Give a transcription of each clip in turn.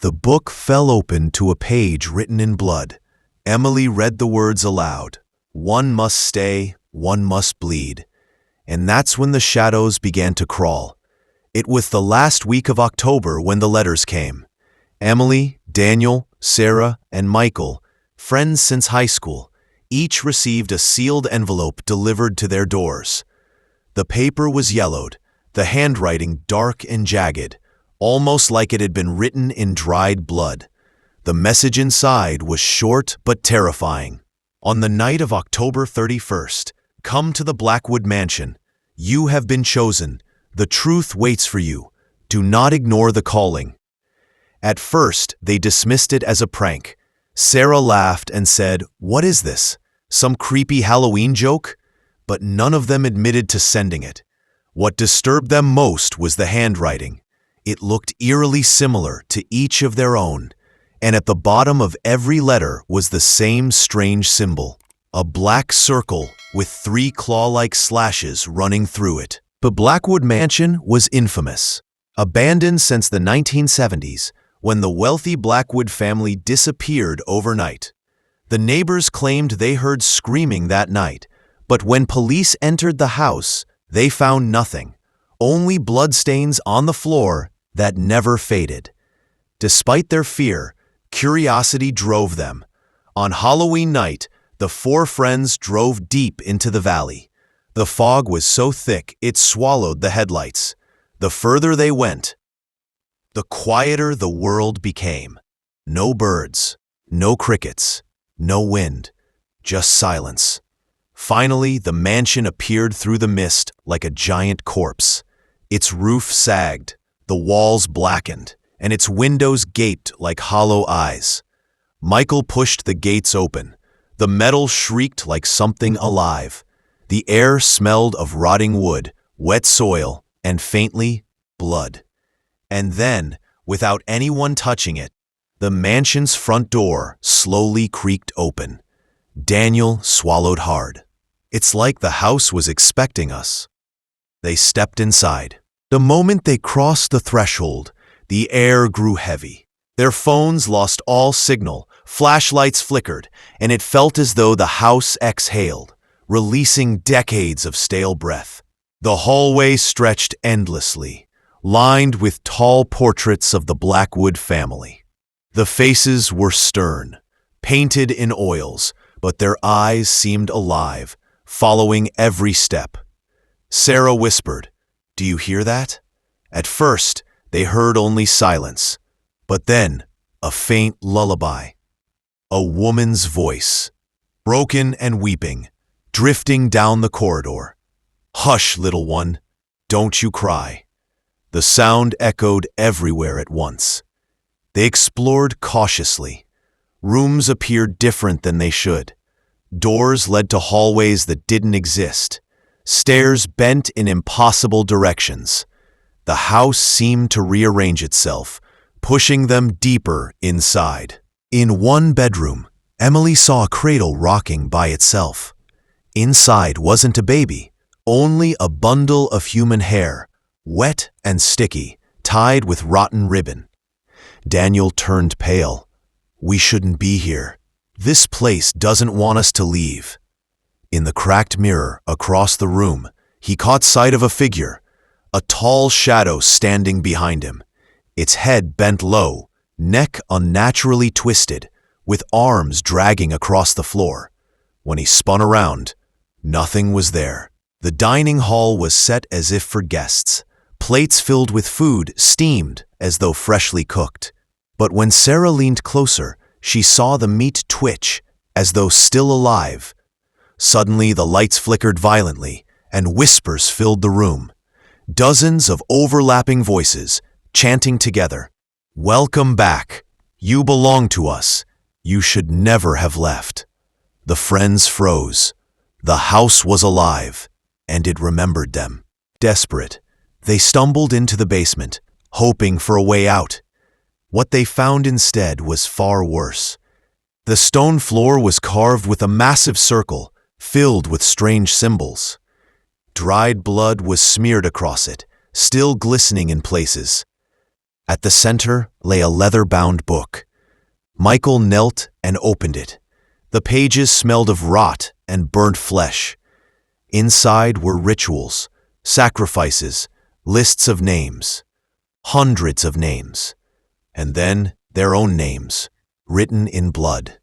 The book fell open to a page written in blood. Emily read the words aloud. One must stay, one must bleed. And that's when the shadows began to crawl. It was the last week of October when the letters came. Emily, Daniel, Sarah, and Michael, friends since high school, each received a sealed envelope delivered to their doors. The paper was yellowed, the handwriting dark and jagged, almost like it had been written in dried blood. The message inside was short but terrifying. On the night of October 31st, come to the Blackwood Mansion. You have been chosen. The truth waits for you. Do not ignore the calling. At first, they dismissed it as a prank. Sarah laughed and said, "What is this? Some creepy Halloween joke?" But none of them admitted to sending it. What disturbed them most was the handwriting. It looked eerily similar to each of their own, and at the bottom of every letter was the same strange symbol, a black circle with 3 claw-like slashes running through it. The Blackwood Mansion was infamous. Abandoned since the 1970s, when the wealthy Blackwood family disappeared overnight. The neighbors claimed they heard screaming that night, but when police entered the house, they found nothing, only bloodstains on the floor that never faded. Despite their fear, curiosity drove them. On Halloween night, the 4 friends drove deep into the valley. The fog was so thick it swallowed the headlights. The further they went, the quieter the world became. No birds, no crickets, no wind, just silence. Finally, the mansion appeared through the mist like a giant corpse. Its roof sagged, the walls blackened, and its windows gaped like hollow eyes. Michael pushed the gates open. The metal shrieked like something alive. The air smelled of rotting wood, wet soil, and faintly, blood. And then, without anyone touching it, the mansion's front door slowly creaked open. Daniel swallowed hard. It's like the house was expecting us. They stepped inside. The moment they crossed the threshold, the air grew heavy. Their phones lost all signal, flashlights flickered, and it felt as though the house exhaled, releasing decades of stale breath. The hallway stretched endlessly, lined with tall portraits of the Blackwood family. The faces were stern, painted in oils, but their eyes seemed alive, following every step. Sarah whispered, "Do you hear that?" At first, they heard only silence, but then a faint lullaby. A woman's voice, broken and weeping, drifting down the corridor. "Hush, little one, don't you cry." The sound echoed everywhere at once. They explored cautiously. Rooms appeared different than they should. Doors led to hallways that didn't exist. Stairs bent in impossible directions. The house seemed to rearrange itself, pushing them deeper inside. In one bedroom, Emily saw a cradle rocking by itself. Inside wasn't a baby, only a bundle of human hair, wet and sticky, tied with rotten ribbon. Daniel turned pale. "We shouldn't be here. This place doesn't want us to leave." In the cracked mirror across the room, he caught sight of a figure, a tall shadow standing behind him. Its head bent low, neck unnaturally twisted, with arms dragging across the floor. When he spun around, nothing was there. The dining hall was set as if for guests. Plates filled with food steamed as though freshly cooked. But when Sarah leaned closer, she saw the meat twitch, as though still alive. Suddenly, the lights flickered violently, and whispers filled the room. Dozens of overlapping voices, chanting together, "Welcome back. You belong to us. You should never have left." The friends froze. The house was alive, and it remembered them. Desperate, they stumbled into the basement, hoping for a way out. What they found instead was far worse. The stone floor was carved with a massive circle, filled with strange symbols. Dried blood was smeared across it, still glistening in places. At the center lay a leather-bound book. Michael knelt and opened it. The pages smelled of rot and burnt flesh. Inside were rituals, sacrifices, lists of names, hundreds of names, and then their own names, written in blood.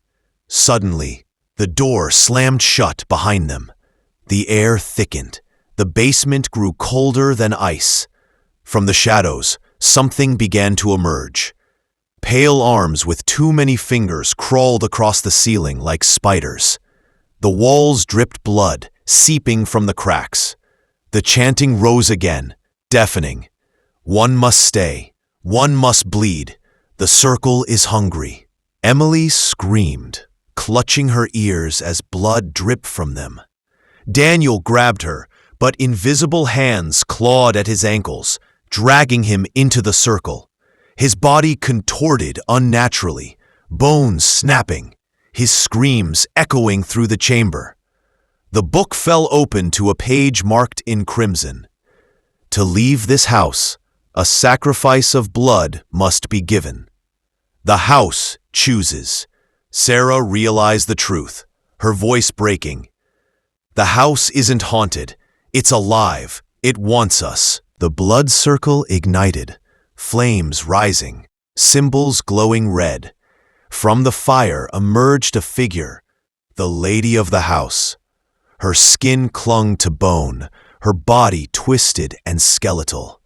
Suddenly, the door slammed shut behind them. The air thickened. The basement grew colder than ice. From the shadows, something began to emerge. Pale arms with too many fingers crawled across the ceiling like spiders. The walls dripped blood, seeping from the cracks. The chanting rose again, deafening. One must stay. One must bleed. The circle is hungry. Emily screamed, clutching her ears as blood dripped from them. Daniel grabbed her, but invisible hands clawed at his ankles, dragging him into the circle. His body contorted unnaturally, bones snapping, his screams echoing through the chamber. The book fell open to a page marked in crimson. To leave this house, a sacrifice of blood must be given. The house chooses. Sarah realized the truth, her voice breaking. The house isn't haunted. It's alive. It wants us. The blood circle ignited, flames rising, symbols glowing red. From the fire emerged a figure, the lady of the house. Her skin clung to bone, her body twisted and skeletal.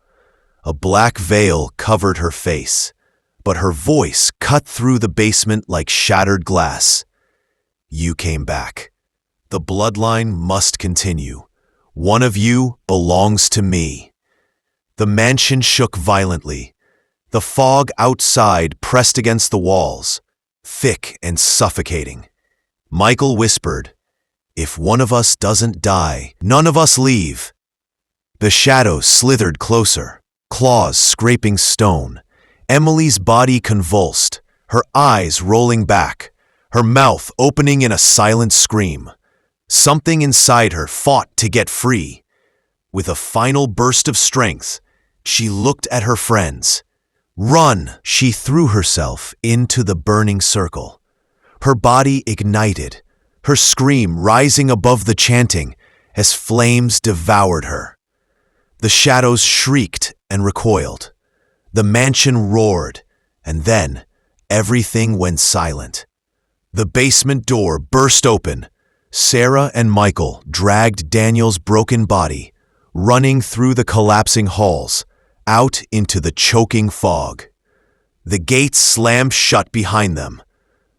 A black veil covered her face, but her voice cut through the basement like shattered glass. You came back. The bloodline must continue. One of you belongs to me. The mansion shook violently. The fog outside pressed against the walls, thick and suffocating. Michael whispered, "If one of us doesn't die, none of us leave." The shadows slithered closer, claws scraping stone. Emily's body convulsed, her eyes rolling back, her mouth opening in a silent scream. Something inside her fought to get free. With a final burst of strength, she looked at her friends. "Run!" She threw herself into the burning circle. Her body ignited, her scream rising above the chanting as flames devoured her. The shadows shrieked and recoiled. The mansion roared, and then everything went silent. The basement door burst open. Sarah and Michael dragged Daniel's broken body, running through the collapsing halls, out into the choking fog. The gates slammed shut behind them.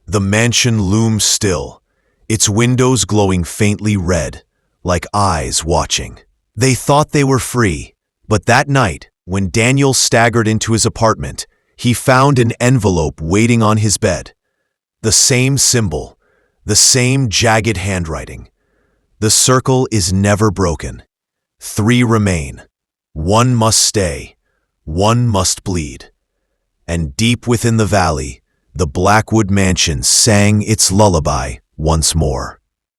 The mansion loomed still, its windows glowing faintly red, like eyes watching. They thought they were free, but that night, when Daniel staggered into his apartment, he found an envelope waiting on his bed. The same symbol, the same jagged handwriting. The circle is never broken. 3 remain. 1 must stay. 1 must bleed. And deep within the valley, the Blackwood Mansion sang its lullaby once more.